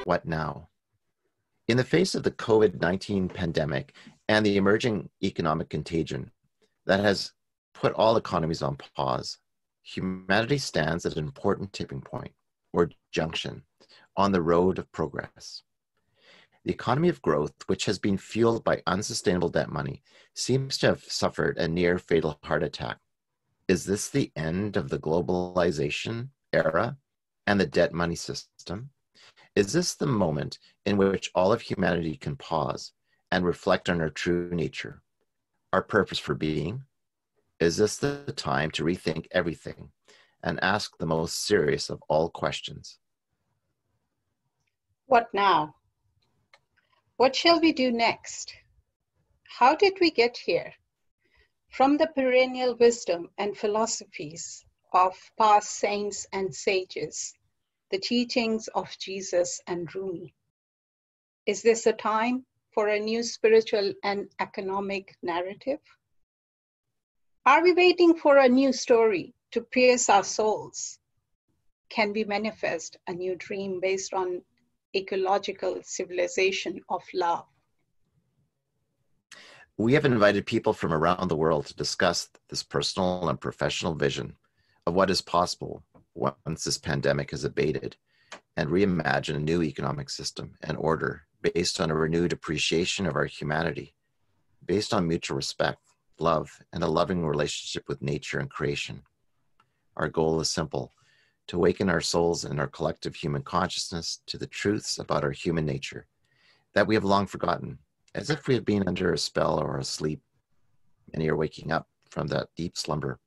what now? In the face of the COVID-19 pandemic and the emerging economic contagion that has put all economies on pause, humanity stands at an important tipping point, or junction, on the road of progress. The economy of growth, which has been fueled by unsustainable debt money, seems to have suffered a near fatal heart attack. Is this the end of the globalization era and the debt money system? Is this the moment in which all of humanity can pause and reflect on our true nature, our purpose for being? Is this the time to rethink everything and ask the most serious of all questions? What now? What shall we do next? How did we get here? From the perennial wisdom and philosophies of past saints and sages, the teachings of Jesus and Rumi. Is this a time for a new spiritual and economic narrative? Are we waiting for a new story to pierce our souls? Can we manifest a new dream based on ecological civilization of love? We have invited people from around the world to discuss this personal and professional vision of what is possible once this pandemic has abated and reimagine a new economic system and order based on a renewed appreciation of our humanity, based on mutual respect, love, and a loving relationship with nature and creation. Our goal is simple: to awaken our souls and our collective human consciousness to the truths about our human nature that we have long forgotten, as if we had been under a spell or asleep. Many are waking up from that deep slumber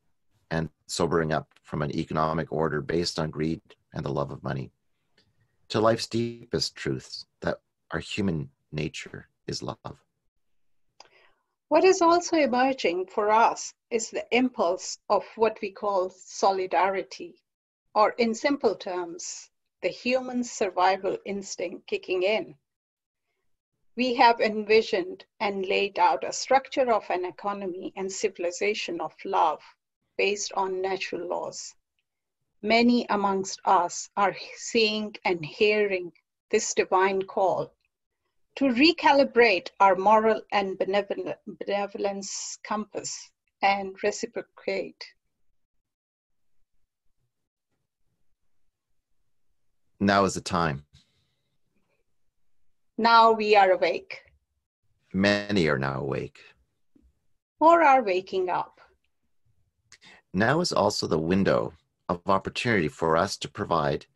and sobering up from an economic order based on greed and the love of money, to life's deepest truths, that our human nature is love. What is also emerging for us is the impulse of what we call solidarity, or in simple terms, the human survival instinct kicking in. We have envisioned and laid out a structure of an economy and civilization of love based on natural laws. Many amongst us are seeing and hearing this divine call to recalibrate our moral and benevolence compass and reciprocate. Now is the time. Now we are awake. Many are now awake. Or are waking up. Now is also the window of opportunity for us to provide,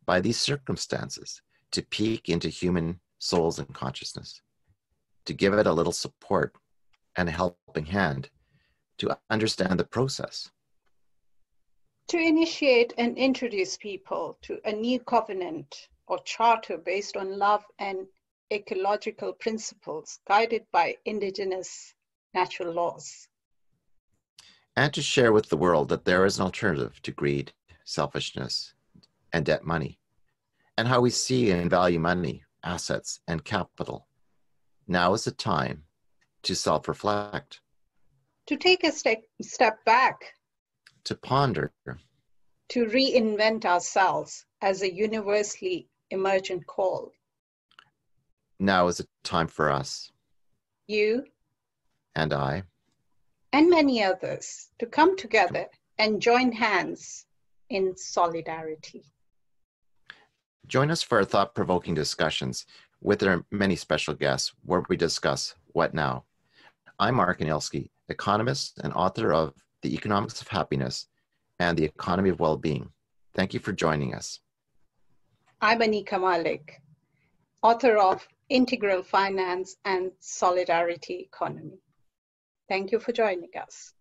by these circumstances, to peek into human souls and consciousness, to give it a little support and a helping hand to understand the process. To initiate and introduce people to a new covenant or charter based on love and ecological principles guided by indigenous natural laws. And to share with the world that there is an alternative to greed, selfishness, and debt money, and how we see and value money, assets, and capital. Now is the time to self-reflect. To take a step back. To ponder. To reinvent ourselves as a universally emergent call. Now is the time for us. You. And I. And many others to come together and join hands in solidarity. Join us for our thought-provoking discussions with our many special guests where we discuss what now. I'm Anielski, economist and author of The Economics of Happiness and the Economy of Well-Being. Thank you for joining us. I'm Anieqa Malik, author of Integral Finance and Solidarity Economy. Thank you for joining us.